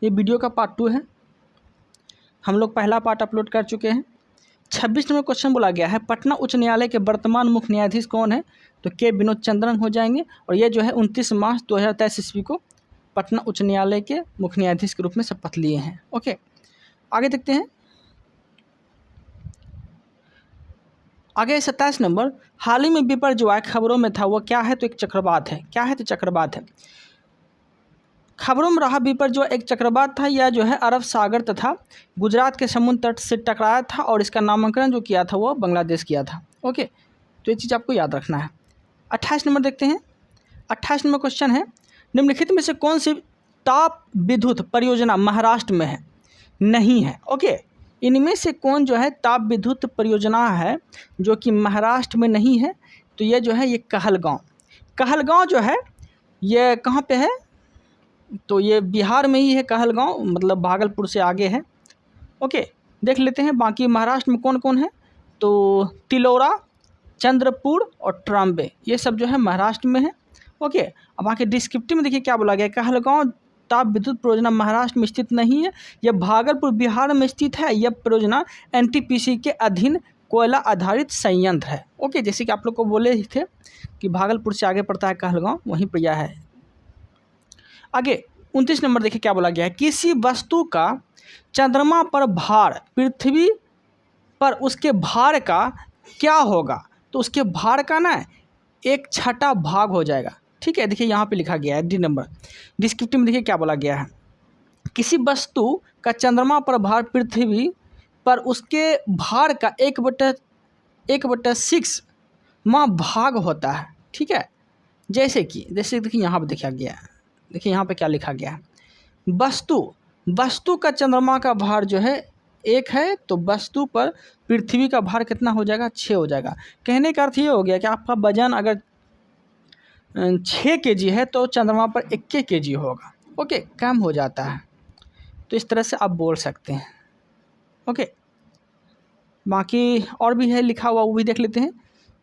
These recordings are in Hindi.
ये वीडियो का पार्ट 2 है। हम लोग पहला पार्ट अपलोड कर चुके हैं। 26 नंबर क्वेश्चन बोला गया है, पटना उच्च न्यायालय के वर्तमान मुख्य न्यायाधीश कौन है? तो के विनोद चंद्रन हो जाएंगे। और ये जो है 29 मार्च 2023 ईस्वी को पटना उच्च न्यायालय के मुख्य न्यायाधीश के रूप में शपथ लिए हैं। ओके, आगे देखते हैं। आगे 27 नंबर, हाल ही में पेपर जो है खबरों में था वो क्या है? तो एक चक्रवात है। क्या है? तो चक्रवात है। खबरों में रहा विपर जो एक चक्रवात था, यह जो है अरब सागर तथा गुजरात के समुद्र तट से टकराया था और इसका नामकरण जो किया था वो बांग्लादेश किया था। ओके, तो ये चीज़ आपको याद रखना है। 28 नंबर देखते हैं। 28 नंबर क्वेश्चन है, निम्नलिखित में से कौन सी ताप विद्युत परियोजना महाराष्ट्र में है? नहीं है। ओके, इनमें से कौन जो है ताप विद्युत परियोजना है जो कि महाराष्ट्र में नहीं है? तो ये जो है ये कहलगांव। कहलगांव जो है ये कहाँ पे है? तो ये बिहार में ही है कहलगांव, मतलब भागलपुर से आगे है। ओके, देख लेते हैं बाकी महाराष्ट्र में कौन कौन है। तो तिलौरा, चंद्रपुर और ट्राम्बे, ये सब जो है महाराष्ट्र में है। ओके, अब बाकी डिस्क्रिप्टिव में देखिए क्या बोला गया, कहलगांव ताप विद्युत परियोजना महाराष्ट्र में स्थित नहीं है, यह भागलपुर बिहार में स्थित है। यह परियोजना एनटीपीसी के अधीन कोयला आधारित संयंत्र है। ओके, जैसे कि आप लोग को बोले ही थे कि भागलपुर से आगे पड़ता है कहलगांव, वहीं पर यह है। आगे 29 नंबर देखिए क्या बोला गया है, किसी वस्तु का चंद्रमा पर भार पृथ्वी पर उसके भार का क्या होगा? तो उसके भार का ना 1/6 भाग हो जाएगा। ठीक है, देखिए यहाँ पे लिखा गया है डी नंबर। डिस्क्रिप्टिव में देखिए क्या बोला गया है, किसी वस्तु का चंद्रमा पर भार पृथ्वी पर उसके भार का 1/6 भाग होता है। ठीक है, जैसे देखिए यहाँ पे देखा गया है, देखिए यहाँ पे क्या लिखा गया है, वस्तु का चंद्रमा का भार जो है 1 है, तो वस्तु पर पृथ्वी का भार कितना हो जाएगा? 6 हो जाएगा। कहने का अर्थ ये हो गया कि आपका वजन अगर 6 kg है तो चंद्रमा पर 21 kg होगा। ओके, कम हो जाता है, तो इस तरह से आप बोल सकते हैं। ओके, बाकी और भी है लिखा हुआ, वो भी देख लेते हैं।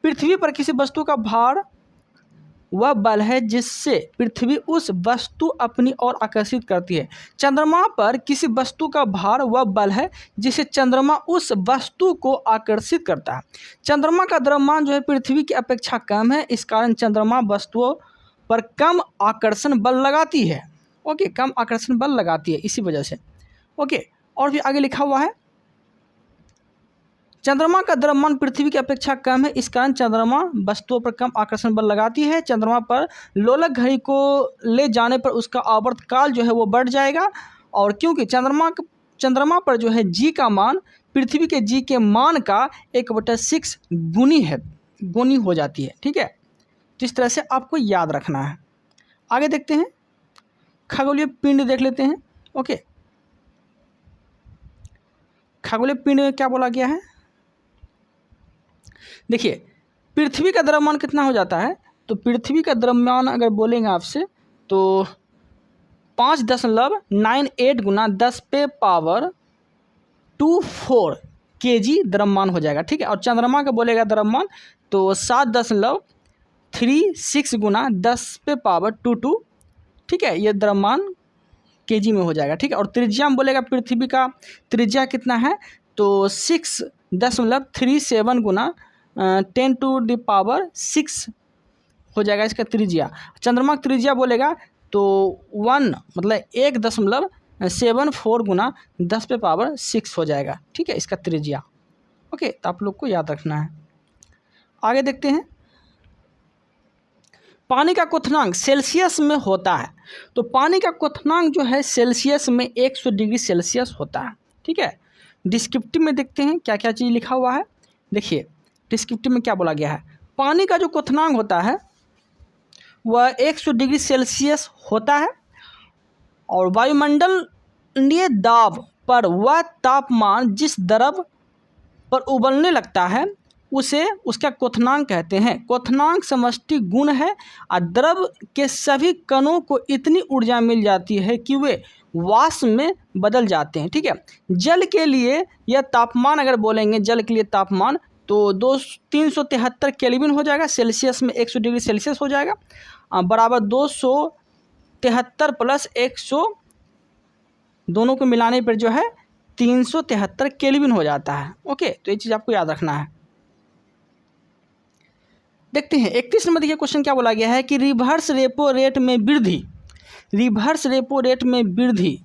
पृथ्वी पर किसी वस्तु का भार वह बल है जिससे पृथ्वी उस वस्तु अपनी ओर आकर्षित करती है। चंद्रमा पर किसी वस्तु का भार वह बल है जिसे चंद्रमा उस वस्तु को आकर्षित करता है। चंद्रमा का द्रव्यमान जो है पृथ्वी की अपेक्षा कम है, इस कारण चंद्रमा वस्तुओं पर कम आकर्षण बल लगाती है। ओके, कम आकर्षण बल लगाती है इसी वजह से। ओके, और भी आगे लिखा हुआ है, चंद्रमा का द्रव्यमान पृथ्वी की अपेक्षा कम है, इस कारण चंद्रमा वस्तुओं पर कम आकर्षण बल लगाती है। चंद्रमा पर लोलक घड़ी को ले जाने पर उसका आवर्तकाल जो है वो बढ़ जाएगा, और क्योंकि चंद्रमा पर जो है जी का मान पृथ्वी के जी के मान का 1/6 गुनी हो जाती है। ठीक है, तो इस तरह से आपको याद रखना है। आगे देखते हैं, खगोलीय पिंड देख लेते हैं। ओके, खगोलीय पिंड में क्या बोला गया है, देखिए पृथ्वी का द्रव्यमान कितना हो जाता है? तो पृथ्वी का द्रव्यमान अगर बोलेंगे आपसे तो 5.98 गुना 10⁻²⁴ kg द्रव्यमान हो जाएगा। ठीक है, और चंद्रमा का बोलेगा द्रव्यमान तो 7.36 गुना 10⁻²⁵। ठीक है, ये द्रव्यमान kg में हो जाएगा। ठीक है, और त्रिज्या में बोलेगा पृथ्वी का त्रिज्या कितना है? तो 6.37 गुना 10⁻⁶ हो जाएगा इसका त्रिज्या। चंद्रमा का त्रिज्या बोलेगा तो 1.74 गुना 10⁻6 हो जाएगा। ठीक है, इसका त्रिज्या। ओके, तो आप लोग को याद रखना है। आगे देखते हैं, पानी का क्वथनांक सेल्सियस में होता है। तो पानी का क्वथनांक जो है सेल्सियस में 100 डिग्री सेल्सियस होता है। ठीक है, डिस्क्रिप्टिव में देखते हैं क्या क्या चीज़ लिखा हुआ है। देखिए डिस्क्रिप्टिव में क्या बोला गया है, पानी का जो क्वथनांक होता है वह 100 डिग्री सेल्सियस होता है, और वायुमंडलीय दाब पर वह तापमान जिस द्रव पर उबलने लगता है उसे उसका क्वथनांक कहते हैं। क्वथनांक समष्टि गुण है, और द्रव के सभी कणों को इतनी ऊर्जा मिल जाती है कि वे वाष्प में बदल जाते हैं। ठीक है, जल के लिए यह तापमान अगर बोलेंगे, जल के लिए तापमान तो 373 केल्विन हो जाएगा। सेल्सियस में 100 डिग्री सेल्सियस हो जाएगा, बराबर 273 + 100 दोनों को मिलाने पर जो है 373 केल्विन हो जाता है। ओके, तो ये चीज़ आपको याद रखना है। देखते हैं 31 नंबर देखिए क्वेश्चन क्या बोला गया है कि रिवर्स रेपो रेट में वृद्धि, रिवर्स रेपो रेट में वृद्धि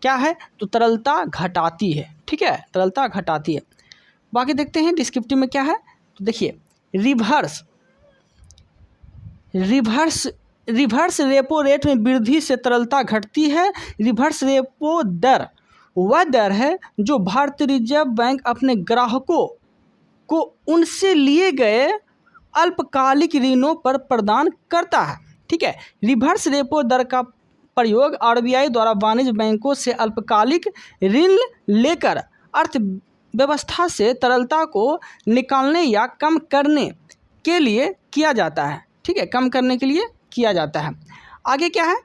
क्या है, तो तरलता घटाती है। ठीक है, तरलता घटाती है। बाकी देखते हैं डिस्क्रिप्टिव में क्या है, तो देखिए रिवर्स रेपो रेट में वृद्धि से तरलता घटती है। रिवर्स रेपो दर वह दर है जो भारतीय रिजर्व बैंक अपने ग्राहकों को उनसे लिए गए अल्पकालिक ऋणों पर प्रदान करता है। ठीक है, रिवर्स रेपो दर का प्रयोग आरबीआई द्वारा वाणिज्य बैंकों से अल्पकालिक ऋण लेकर अर्थव्यवस्था से तरलता को निकालने या कम करने के लिए किया जाता है। ठीक है, कम करने के लिए किया जाता है। आगे क्या है,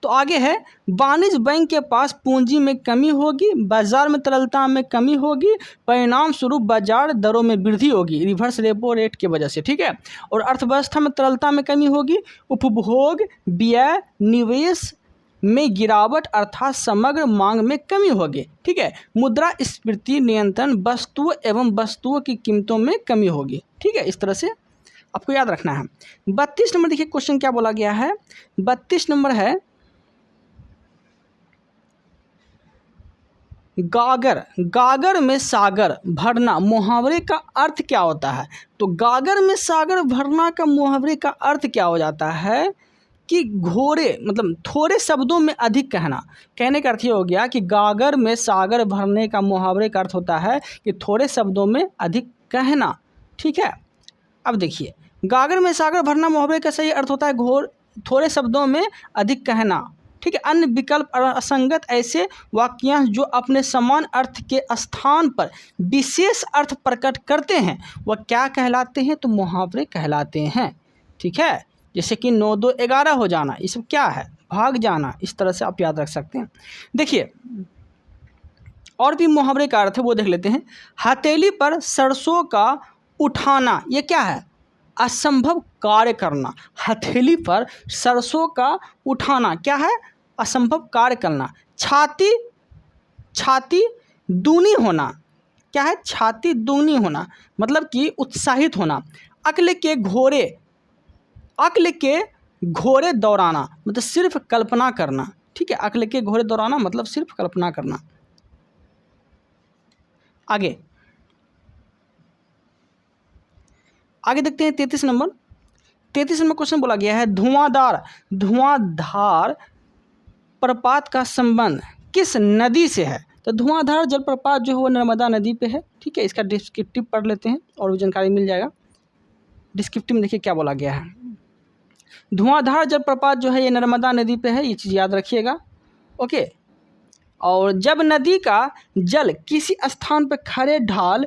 तो आगे है वाणिज्य बैंक के पास पूंजी में कमी होगी, बाजार में तरलता में कमी होगी, परिणाम स्वरूप बाजार दरों में वृद्धि होगी रिवर्स रेपो रेट की वजह से। ठीक है, और अर्थव्यवस्था में तरलता में कमी होगी, उपभोग, व्यय, निवेश में गिरावट अर्थात समग्र मांग में कमी होगी। ठीक है, मुद्रास्फीति नियंत्रण, वस्तुओं एवं वस्तुओं की कीमतों में कमी होगी। ठीक है, इस तरह से आपको याद रखना है। 32 नंबर देखिए क्वेश्चन क्या बोला गया है, 32 नंबर है गागर में सागर भरना मुहावरे का अर्थ क्या होता है। तो गागर में सागर भरना का मुहावरे का अर्थ क्या हो जाता है कि घोड़े मतलब थोड़े शब्दों में अधिक कहना। कहने का अर्थ ये हो गया कि गागर में सागर भरने का मुहावरे का अर्थ होता है कि थोड़े शब्दों में अधिक कहना। ठीक है, अब देखिए गागर में सागर भरना मुहावरे का सही अर्थ होता है थोड़े शब्दों में अधिक कहना। ठीक है, अन्य विकल्प असंगत ऐसे वाक्यांश जो अपने समान अर्थ के स्थान पर विशेष अर्थ प्रकट करते हैं वह क्या कहलाते हैं, तो मुहावरे कहलाते हैं। ठीक है, जैसे कि 9 2 11 हो जाना, ये सब क्या है, भाग जाना। इस तरह से आप याद रख सकते हैं। देखिए और भी मुहावरे का अर्थ है वो देख लेते हैं। हथेली पर सरसों का उठाना, ये क्या है, असंभव कार्य करना। हथेली पर सरसों का उठाना क्या है, असंभव कार्य करना। छाती दूनी होना, क्या है, छाती दूनी होना मतलब कि उत्साहित होना। अक्ल के घोड़े दौड़ाना मतलब सिर्फ कल्पना करना। ठीक है, अक्ल के घोड़े दौड़ाना मतलब सिर्फ कल्पना करना। आगे देखते हैं 33 नंबर क्वेश्चन बोला गया है धुआंधार प्रपात का संबंध किस नदी से है। तो धुआंधार जलप्रपात जो है वो नर्मदा नदी पे है। ठीक है, इसका डिस्क्रिप्टिव पढ़ लेते हैं और भी जानकारी मिल जाएगा। डिस्क्रिप्टिव में देखिए क्या बोला गया है। धुआंधार जलप्रपात जो है ये नर्मदा नदी पे है, ये चीज़ याद रखिएगा। ओके, और जब नदी का जल किसी स्थान पर खड़े ढाल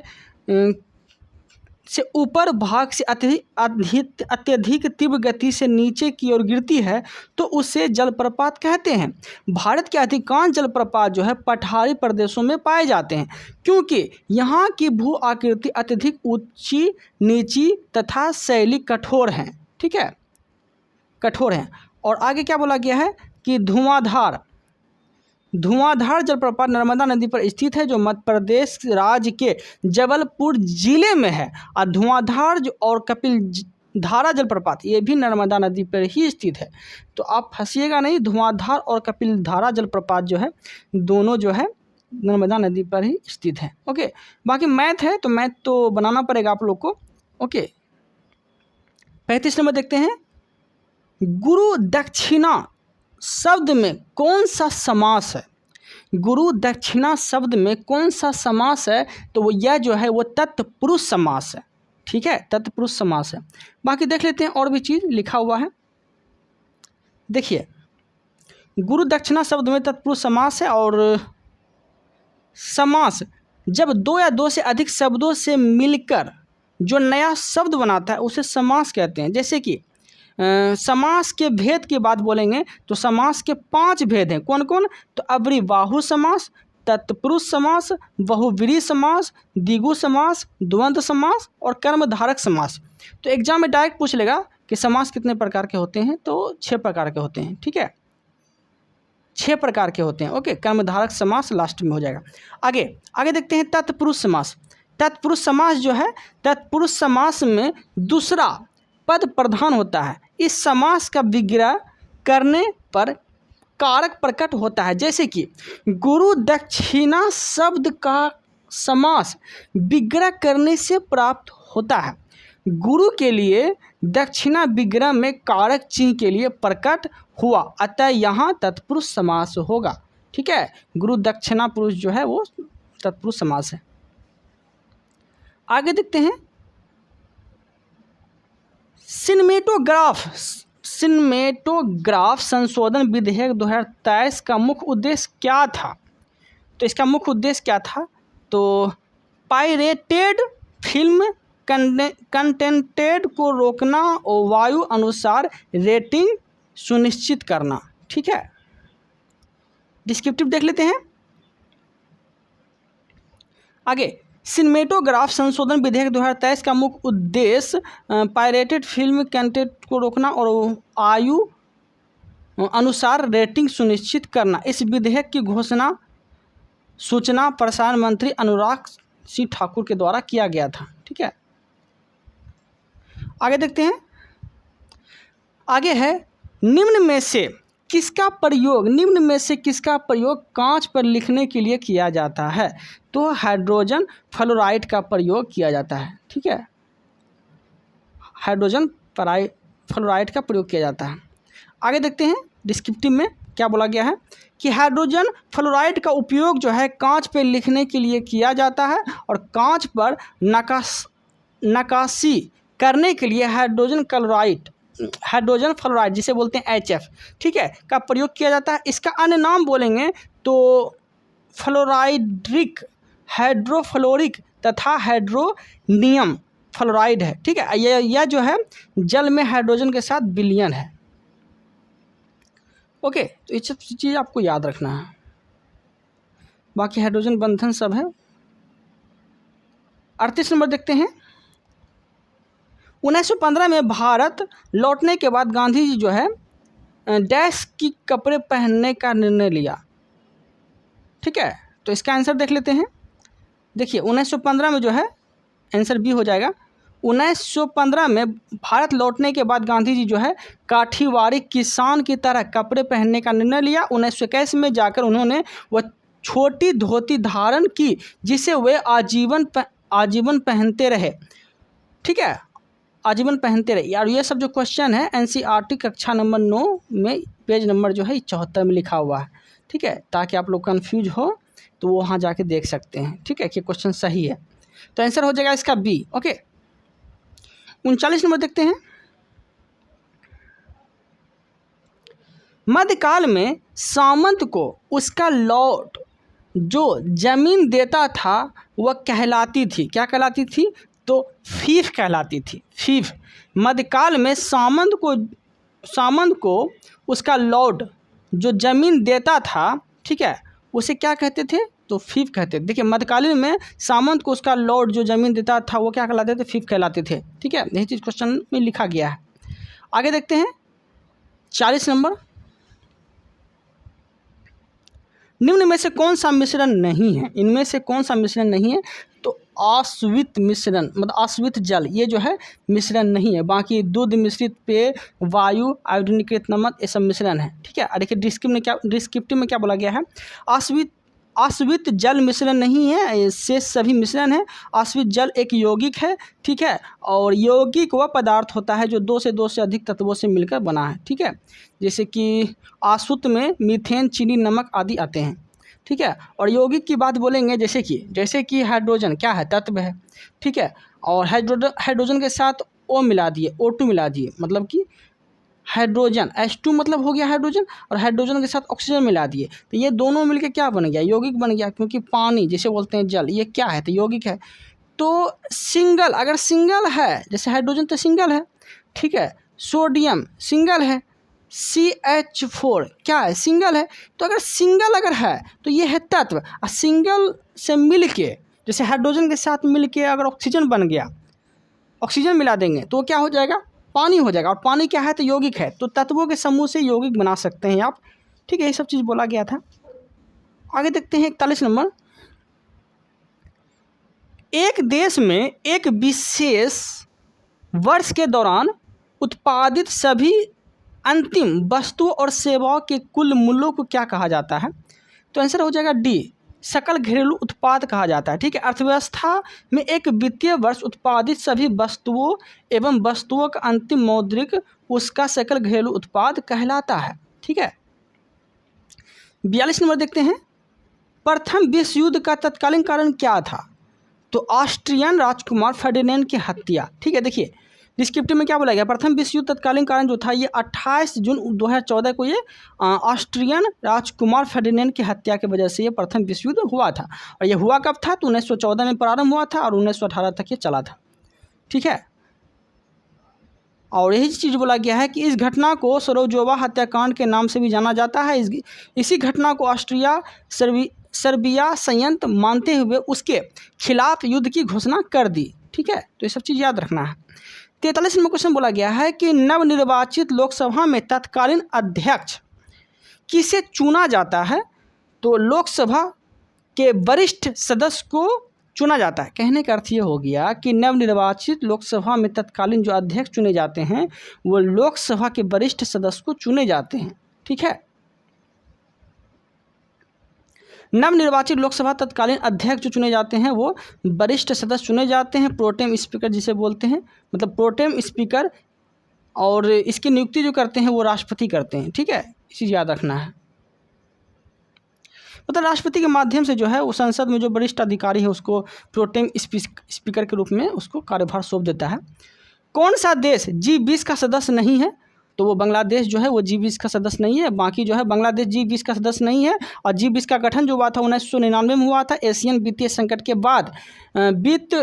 से ऊपर भाग से अत्यधिक तीव्र गति से नीचे की ओर गिरती है तो उसे जलप्रपात कहते हैं। भारत के अधिकांश जलप्रपात जो है पठारी प्रदेशों में पाए जाते हैं क्योंकि यहाँ की भू आकृति अत्यधिक ऊंची नीची तथा शैली कठोर हैं। ठीक है, कठोर हैं। और आगे क्या बोला गया है कि धुआंधार जलप्रपात नर्मदा नदी पर स्थित है जो मध्य प्रदेश राज्य के जबलपुर जिले में है। और धुआंधार और कपिलधारा जलप्रपात ये भी नर्मदा नदी पर ही स्थित है। तो आप फंसिएगा नहीं, धुआंधार और कपिलधारा जलप्रपात जो है दोनों जो है नर्मदा नदी पर ही स्थित है। ओके, बाकी मैथ है तो मैथ तो बनाना पड़ेगा आप लोग को। ओके, 35 नंबर देखते हैं। गुरु दक्षिणा शब्द में कौन सा समास है। गुरु दक्षिणा शब्द में कौन सा समास है, तो वो यह जो है वो तत्पुरुष समास है। ठीक है, तत्पुरुष समास है। बाकी देख लेते हैं और भी चीज़ लिखा हुआ है। देखिए गुरु दक्षिणा शब्द में तत्पुरुष समास है। और समास जब दो या दो से अधिक शब्दों से मिलकर जो नया शब्द बनाता है उसे समास कहते हैं। जैसे कि समास के भेद की बात बोलेंगे तो समास के 5 भेद हैं। कौन कौन, तो अव्ययबाहु समास, तत्पुरुष समास, बहुव्रीहि समास, द्विगु समास, द्वंद्व समास और कर्मधारक समास। तो एग्जाम में डायरेक्ट पूछ लेगा कि समास कितने प्रकार के होते हैं, तो 6 प्रकार के होते हैं। ठीक है, 6 प्रकार के होते हैं। ओके, कर्मधारक समास लास्ट में हो जाएगा। आगे आगे देखते हैं तत्पुरुष समास। तत्पुरुष समास जो है, तत्पुरुष समास में दूसरा पद प्रधान होता है। इस समास का विग्रह करने पर कारक प्रकट होता है। जैसे कि गुरु दक्षिणा शब्द का समास विग्रह करने से प्राप्त होता है। गुरु के लिए दक्षिणा विग्रह में कारक चिन्ह के लिए प्रकट हुआ, अतः यहाँ तत्पुरुष समास होगा। ठीक है, गुरु दक्षिणा पुरुष जो है वो तत्पुरुष समास है। आगे देखते हैं सिनेमेटोग्राफ संशोधन विधेयक 2023 का मुख्य उद्देश्य क्या था? तो इसका मुख्य उद्देश्य क्या था? तो पायरेटेड फिल्म कंटेंट को रोकना और वायु अनुसार रेटिंग सुनिश्चित करना। ठीक है, डिस्क्रिप्टिव देख लेते हैं। आगे सिनेमेटोग्राफ संशोधन विधेयक 2023 का मुख्य उद्देश्य पायरेटेड फिल्म कंटेंट को रोकना और आयु अनुसार रेटिंग सुनिश्चित करना। इस विधेयक की घोषणा सूचना प्रसारण मंत्री अनुराग सिंह ठाकुर के द्वारा किया गया था। ठीक है, आगे देखते हैं। आगे है निम्न में से किसका प्रयोग कांच पर लिखने के लिए किया जाता है? तो हाइड्रोजन फ्लोराइड का प्रयोग किया जाता है। ठीक है, हाइड्रोजन फ्लोराइड का प्रयोग किया जाता है। आगे देखते हैं डिस्क्रिप्टिव में क्या बोला गया है कि हाइड्रोजन फ्लोराइड का उपयोग जो है कांच पर लिखने के लिए किया जाता है और कांच पर नक्काशी करने के लिए हाइड्रोजन फ्लोराइड जिसे बोलते हैं HF, ठीक है, का प्रयोग किया जाता है। इसका अन्य नाम बोलेंगे तो फ्लोराइड्रिक, हाइड्रोफ्लोरिक तथा हाइड्रोनियम फ्लोराइड है। ठीक है, यह जो है जल में हाइड्रोजन के साथ विलयन है। ओके, तो ये सब चीज़ आपको याद रखना है। बाकी हाइड्रोजन बंधन सब है। 38 नंबर देखते हैं। 1915 में भारत लौटने के बाद गांधी जी जो है डैश की कपड़े पहनने का निर्णय लिया। ठीक है, तो इसका आंसर देख लेते हैं। देखिए 1915 में जो है आंसर बी हो जाएगा। 1915 में भारत लौटने के बाद गांधी जी जो है काठीवाड़ी किसान की तरह कपड़े पहनने का निर्णय लिया। 1921 में जाकर उन्होंने वह छोटी धोती धारण की जिसे वे आजीवन पहनते रहे। ठीक है, आजीवन पहनते रहे यार। ये सब जो क्वेश्चन है NCERT कक्षा नंबर 9 में पेज नंबर जो है 74 में लिखा हुआ है। ठीक है, ताकि आप लोग कंफ्यूज हो तो वो वहाँ जाके देख सकते हैं। ठीक है, कि क्वेश्चन सही है, तो आंसर हो जाएगा इसका बी। ओके, 39 नंबर देखते हैं। मध्यकाल में सामंत को उसका लॉर्ड जो जमीन देता था वह कहलाती थी, क्या कहलाती थी? तो फीफ कहलाती थी, फीफ। मध्यकाल में सामंत को उसका लॉर्ड जो जमीन देता था, ठीक है, उसे क्या कहते थे? तो फीफ कहते थे। देखिए मध्यकालीन में सामंत को उसका लॉर्ड जो जमीन देता था वो क्या कहलाते थे? फीफ कहलाते थे। ठीक है, यही चीज़ क्वेश्चन में लिखा गया है। आगे देखते हैं 40 नंबर। निम्न में से कौन सा मिश्रण नहीं है? इनमें से कौन सा मिश्रण नहीं है? तो आश्वित मिश्रण, मतलब आश्वित जल, ये जो है मिश्रण नहीं है। बाकी दूध मिश्रित पेय, वायु, आयोडीनीकृत नमक, ये सब मिश्रण है। ठीक है, और देखिए डिस्क्रिप्टिव में क्या बोला गया है? आश्वित जल मिश्रण नहीं है, शेष सभी मिश्रण है। आश्वित जल एक यौगिक है। ठीक है, और यौगिक वह पदार्थ होता है जो 2 से अधिक तत्वों से मिलकर बना है। ठीक है, जैसे कि आश्वित में मीथेन, चीनी, नमक आदि आते हैं। ठीक है, और यौगिक की बात बोलेंगे जैसे कि हाइड्रोजन क्या है? तत्व है। ठीक है, और हाइड्रोजन के साथ O मिला दिए, O2 मिला दिए, मतलब कि हाइड्रोजन H2 मतलब हो गया हाइड्रोजन, और हाइड्रोजन के साथ ऑक्सीजन मिला दिए, तो ये दोनों मिलके क्या बन गया? यौगिक बन गया। क्योंकि पानी जिसे बोलते हैं जल, ये क्या है? तो यौगिक है। तो सिंगल, अगर सिंगल है जैसे हाइड्रोजन तो सिंगल है। ठीक है, सोडियम सिंगल है, CH4 क्या है? सिंगल है। तो अगर सिंगल है तो ये है तत्व। और सिंगल से मिल के जैसे हाइड्रोजन के साथ मिल के अगर ऑक्सीजन बन गया, ऑक्सीजन मिला देंगे तो क्या हो जाएगा? पानी हो जाएगा। और पानी क्या है? तो यौगिक है। तो तत्वों के समूह से यौगिक बना सकते हैं आप। ठीक है, ये सब चीज़ बोला गया था। आगे देखते हैं 41 नंबर। एक देश में एक विशेष वर्ष के दौरान उत्पादित सभी अंतिम वस्तुओं और सेवाओं के कुल मूल्यों को क्या कहा जाता है? तो आंसर हो जाएगा डी, सकल घरेलू उत्पाद कहा जाता है। ठीक है, अर्थव्यवस्था में एक वित्तीय वर्ष उत्पादित सभी वस्तुओं एवं वस्तुओं का अंतिम मौद्रिक उसका सकल घरेलू उत्पाद कहलाता है। ठीक है, 42 नंबर देखते हैं। प्रथम विश्व युद्ध का तत्कालीन कारण क्या था? तो ऑस्ट्रियन राजकुमार फर्डिनेंड की हत्या। ठीक है, देखिए डिस्क्रिप्टिव में क्या बोला गया, प्रथम विश्व युद्ध तत्कालीन कारण जो था ये 28 जून 2014 को ये ऑस्ट्रियन राजकुमार फर्डिनेंड की हत्या की वजह से ये प्रथम विश्व युद्ध हुआ था। और ये हुआ कब था? तो 1914 में प्रारंभ हुआ था और 1918 तक ये चला था। ठीक है, और यही चीज़ बोला गया है कि इस घटना को सोरोजोवा हत्याकांड के नाम से भी जाना जाता है। इसी घटना को ऑस्ट्रिया सर्बिया संयंत्र मानते हुए उसके खिलाफ युद्ध की घोषणा कर दी। ठीक है, तो ये सब चीज़ याद रखना है। 43 में क्वेश्चन बोला गया है कि नवनिर्वाचित लोकसभा में तत्कालीन अध्यक्ष किसे चुना जाता है? तो लोकसभा के वरिष्ठ सदस्य को चुना जाता है। कहने का अर्थ ये हो गया कि नवनिर्वाचित लोकसभा में तत्कालीन जो अध्यक्ष चुने जाते हैं वो लोकसभा के वरिष्ठ सदस्य को चुने जाते हैं। ठीक है, नवनिर्वाचित लोकसभा तत्कालीन अध्यक्ष जो चुने जाते हैं वो वरिष्ठ सदस्य चुने जाते हैं, प्रोटेम स्पीकर जिसे बोलते हैं, मतलब प्रोटेम स्पीकर, और इसकी नियुक्ति जो करते हैं वो राष्ट्रपति करते हैं। ठीक है, इसी याद रखना है। मतलब राष्ट्रपति के माध्यम से जो है वो संसद में जो वरिष्ठ अधिकारी है उसको प्रोटेम स्पीकर के रूप में उसको कार्यभार सौंप देता है। कौन सा देश G20 का सदस्य नहीं है? तो वो बांग्लादेश जो है वो G20 का सदस्य नहीं है। बाकी जो है बांग्लादेश G20 का सदस्य नहीं है। और G20 का गठन जो हुआ था 1999 में हुआ था। एशियन वित्तीय संकट के बाद वित्त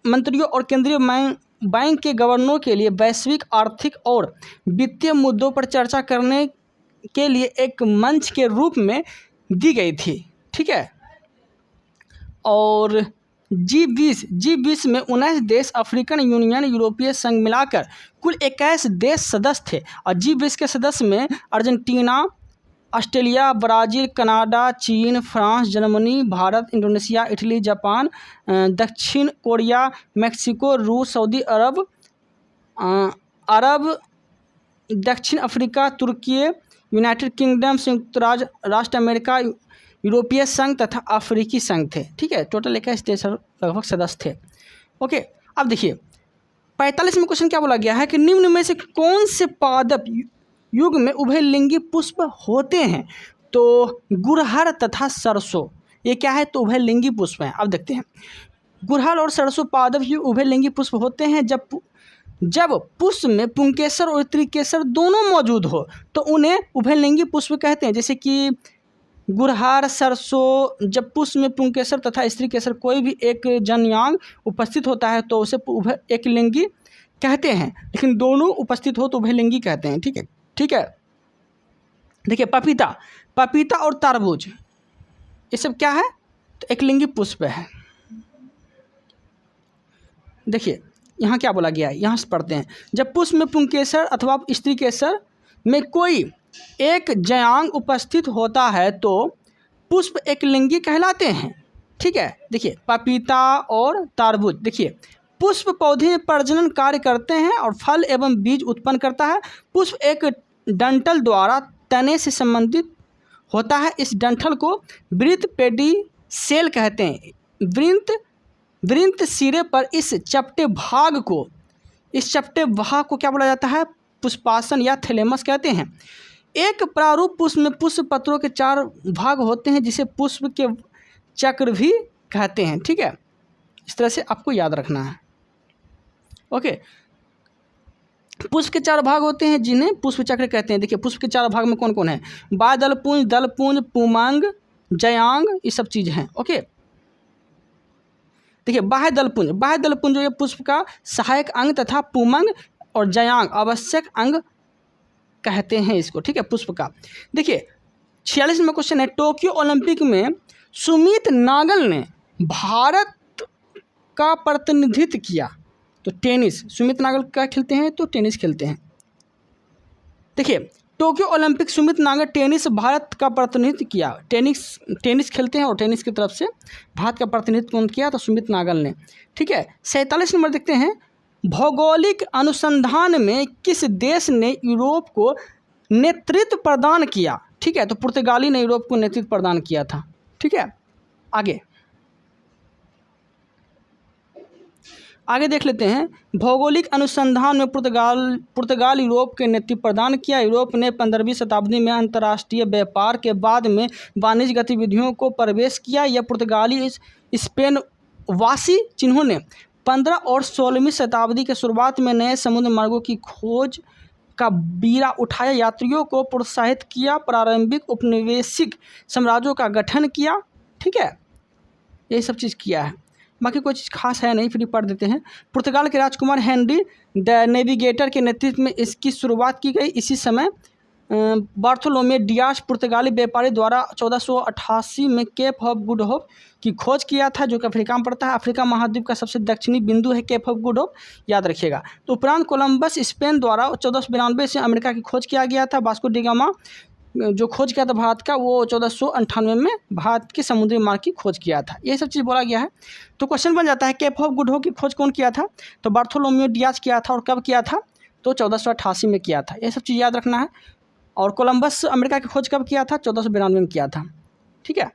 मंत्रियों और केंद्रीय बैंक के गवर्नरों के लिए वैश्विक आर्थिक और वित्तीय मुद्दों पर चर्चा करने के लिए एक मंच के रूप में दी गई थी। ठीक है, और G20 में 19 देश, अफ्रीकन यूनियन, यूरोपीय संघ मिलाकर कुल 21 देश सदस्य थे। और G20 के सदस्य में अर्जेंटीना, ऑस्ट्रेलिया, ब्राज़ील, कनाडा, चीन, France, Germany, Bharat, Indonesia, Italy, Japan, दक्षिण कोरिया, मेक्सिको, रूस, सऊदी अरब, दक्षिण अफ्रीका, तुर्की, यूनाइटेड किंगडम, संयुक्त राष्ट्र अमेरिका, यूरोपीय संघ तथा अफ्रीकी संघ थे। ठीक है, टोटल 21 देश लगभग सदस्य थे। ओके, अब देखिए 45 में क्वेश्चन क्या बोला गया है कि निम्न में से कौन से पादप युग में उभयलिंगी पुष्प होते हैं? तो गुड़हल तथा सरसों, ये क्या है? तो उभयलिंगी पुष्प हैं। अब देखते हैं, गुड़हल और सरसों पादप युग उभयलिंगी पुष्प होते हैं जब पुष्प में पुंकेसर और स्त्रीकेसर दोनों मौजूद हो तो उन्हें उभयलिंगी पुष्प कहते हैं। जैसे कि गुड़हल, सरसों, जब पुष्प में पुंकेसर तथा स्त्रीकेसर कोई भी एक जनयांग उपस्थित होता है तो उसे एक लिंगी कहते हैं, लेकिन दोनों उपस्थित हो तो उभयलिंगी कहते हैं। ठीक है, ठीक है, देखिए पपीता और तरबूज ये सब क्या है? तो एक लिंगी पुष्प है। देखिए यहाँ क्या बोला गया है, यहाँ से पढ़ते हैं, जब पुष्प में पुंकेसर अथवा स्त्रीकेसर में कोई एक जयांग उपस्थित होता है तो पुष्प एक लिंगी कहलाते हैं। ठीक है, देखिए पपीता और तरबूज, देखिए पुष्प पौधे में प्रजनन कार्य करते हैं और फल एवं बीज उत्पन्न करता है। पुष्प एक डंठल द्वारा तने से संबंधित होता है। इस डंठल को वृत्त पेडिसेल कहते हैं। वृंत सिरे पर इस चपटे भाग को क्या बोला जाता है? पुष्पासन या थैलेमस कहते हैं। एक प्रारूप पुष्प में पुष्प पत्रों के 4 भाग होते हैं जिसे पुष्प के चक्र भी कहते हैं। ठीक है, इस तरह से आपको याद रखना है। ओके, पुष्प के 4 भाग होते हैं जिन्हें पुष्प चक्र कहते हैं। देखिए पुष्प के 4 भाग में कौन कौन है? बाह्यदलपुंज, दलपुंज, पुमांग, जयांग, ये सब चीज़ हैं। ओके, देखिए बाह्यदलपुंज जो ये पुष्प का सहायक अंग तथा पुमंग और जयांग आवश्यक अंग कहते हैं इसको। ठीक है, पुष्प का। देखिए 46 में क्वेश्चन है, टोक्यो ओलंपिक में सुमित नागल ने भारत का प्रतिनिधित्व किया। तो टेनिस, सुमित नागल क्या खेलते हैं? तो टेनिस खेलते हैं। देखिए, Tokyo Olympic Sumit Nagal tennis Bharat का प्रतिनिधित्व किया। टेनिस खेलते हैं और टेनिस की तरफ से भारत का प्रतिनिधित्व कौन किया? तो सुमित नागल ने। ठीक है, 47 नंबर देखते हैं, भौगोलिक अनुसंधान में किस देश ने यूरोप को नेतृत्व प्रदान किया? ठीक है, तो पुर्तगाली ने यूरोप को नेतृत्व प्रदान किया था। ठीक है, आगे देख लेते हैं, भौगोलिक अनुसंधान में पुर्तगाल यूरोप के नेतृत्व प्रदान किया। यूरोप ने 15वीं शताब्दी में अंतर्राष्ट्रीय व्यापार के बाद में वाणिज्य गतिविधियों को प्रवेश किया। यह पुर्तगाली स्पेन वासी जिन्होंने 15 और 16वीं शताब्दी के शुरुआत में नए समुद्र मार्गों की खोज का बीड़ा उठाया, यात्रियों को प्रोत्साहित किया, प्रारंभिक उपनिवेशिक साम्राज्यों का गठन किया। ठीक है, यही सब चीज़ किया है, बाकी कोई चीज़ खास है नहीं, फिर पढ़ देते हैं। पुर्तगाल के राजकुमार हेनरी द नेविगेटर के नेतृत्व में इसकी शुरुआत की गई। इसी समय बार्थोलोमे डियास पुर्तगाली व्यापारी द्वारा 1488 में केप ऑफ गुड होप की खोज किया था, जो कि अफ्रीका में पड़ता है। अफ्रीका महाद्वीप का सबसे दक्षिणी बिंदु है केप ऑफ गुड होप, याद रखिएगा। तो उपरांत कोलंबस स्पेन द्वारा 1492 से अमेरिका की खोज किया गया था। वास्को डी गामा जो खोज किया था भारत का, वो 1498 में भारत के समुद्री मार्ग की खोज किया था। ये सब चीज़ बोला गया है। तो क्वेश्चन बन जाता है, केप ऑफ गुड होप की खोज कौन किया था? तो बार्थोलोम्यू डियाज किया था। और कब किया था? तो 1488 में किया था। ये सब चीज़ याद रखना है। और कोलंबस अमेरिका की खोज कब किया था? 1492 में किया था। ठीक है,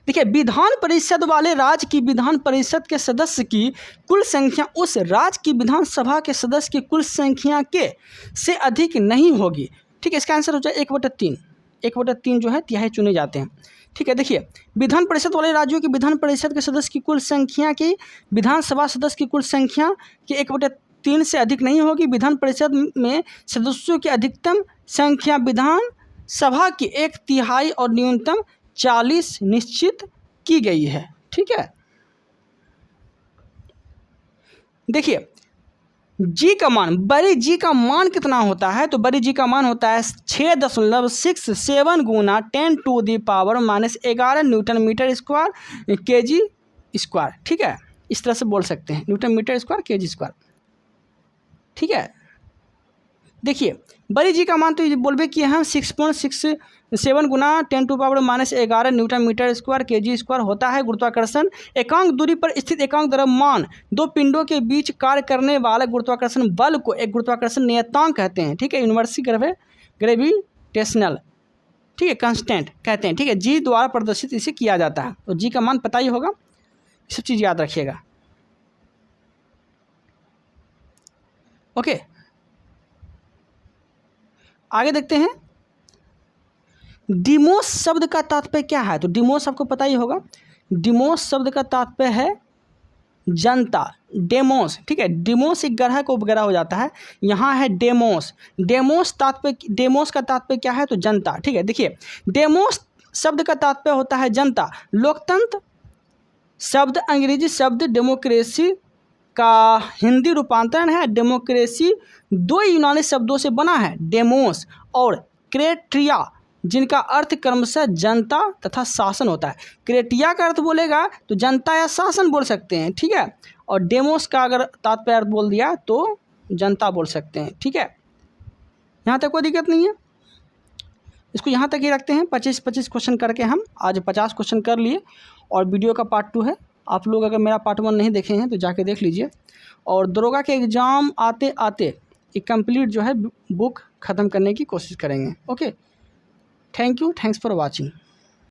देखिए, विधान परिषद वाले राज्य की विधान परिषद के सदस्य की कुल संख्या उस राज्य की विधानसभा के सदस्य की कुल संख्या के से अधिक नहीं होगी। ठीक है, इसका आंसर हो जाए 1/3। 1/3 जो है तिहाई चुने जाते हैं। ठीक है, देखिए, विधान परिषद वाले राज्यों की विधान परिषद के सदस्य की कुल संख्या की विधानसभा सदस्य की कुल संख्या की 1/3 से अधिक नहीं होगी। विधान परिषद में सदस्यों की अधिकतम संख्या विधान सभा की 1/3 और न्यूनतम 40 निश्चित की गई है। ठीक है, देखिए, जी का मान, बड़ी जी का मान कितना होता है? तो बड़ी जी का मान होता है 6.67 गुना 10⁻⁻11 newton metre square KG square. ठीक है, इस तरह से बोल सकते हैं, newton metre square KG square. ठीक है, देखिए, बड़ी जी का मान तो ये बोलबे किए हम 6.67 गुना 10⁻⁻11 newton metre square KG square होता है गुरुत्वाकर्षण। एकांक दूरी पर स्थित एकांक द्रव्यमान दो पिंडों के बीच कार्य करने वाले गुरुत्वाकर्षण बल को एक गुरुत्वाकर्षण नियतांक कहते हैं। ठीक है, यूनिवर्सल ग्रेविटेशनल, ठीक है, कांस्टेंट कहते हैं। ठीक है, जी द्वारा प्रदर्शित इसे किया जाता है। तो जी का मान पता ही होगा, सब चीज़ याद रखिएगा। ओके, आगे देखते हैं, डिमोस शब्द का तात्पर्य क्या है? तो डिमोस आपको पता ही होगा। डिमोस शब्द का तात्पर्य है जनता, डेमोस। ठीक है, डिमोस एक ग्रह को उपग्रह हो जाता है, यहाँ है डेमोस। डेमोस का तात्पर्य क्या है? तो जनता। ठीक है, देखिए, डेमोस शब्द का तात्पर्य होता है जनता। लोकतंत्र शब्द अंग्रेजी शब्द डेमोक्रेसी का हिंदी रूपांतरण है। डेमोक्रेसी दो यूनानी शब्दों से बना है, डेमोस और क्रेटिया, जिनका अर्थ क्रमशः जनता तथा शासन होता है। क्रेटिया का अर्थ बोलेगा तो जनता या शासन बोल सकते हैं। ठीक है, और डेमोस का अगर तात्पर्य अर्थ बोल दिया तो जनता बोल सकते हैं। ठीक है, यहाँ तक कोई दिक्कत नहीं है, इसको यहाँ तक ही रखते हैं। 25 क्वेश्चन करके हम आज 50 क्वेश्चन कर लिए, और वीडियो का पार्ट 2 है। आप लोग अगर मेरा पार्ट 1 नहीं देखे हैं तो जाके देख लीजिए। और दरोगा के एग्ज़ाम आते आते एक कंप्लीट जो है बुक ख़त्म करने की कोशिश करेंगे। Okay, thank you, thanks for watching.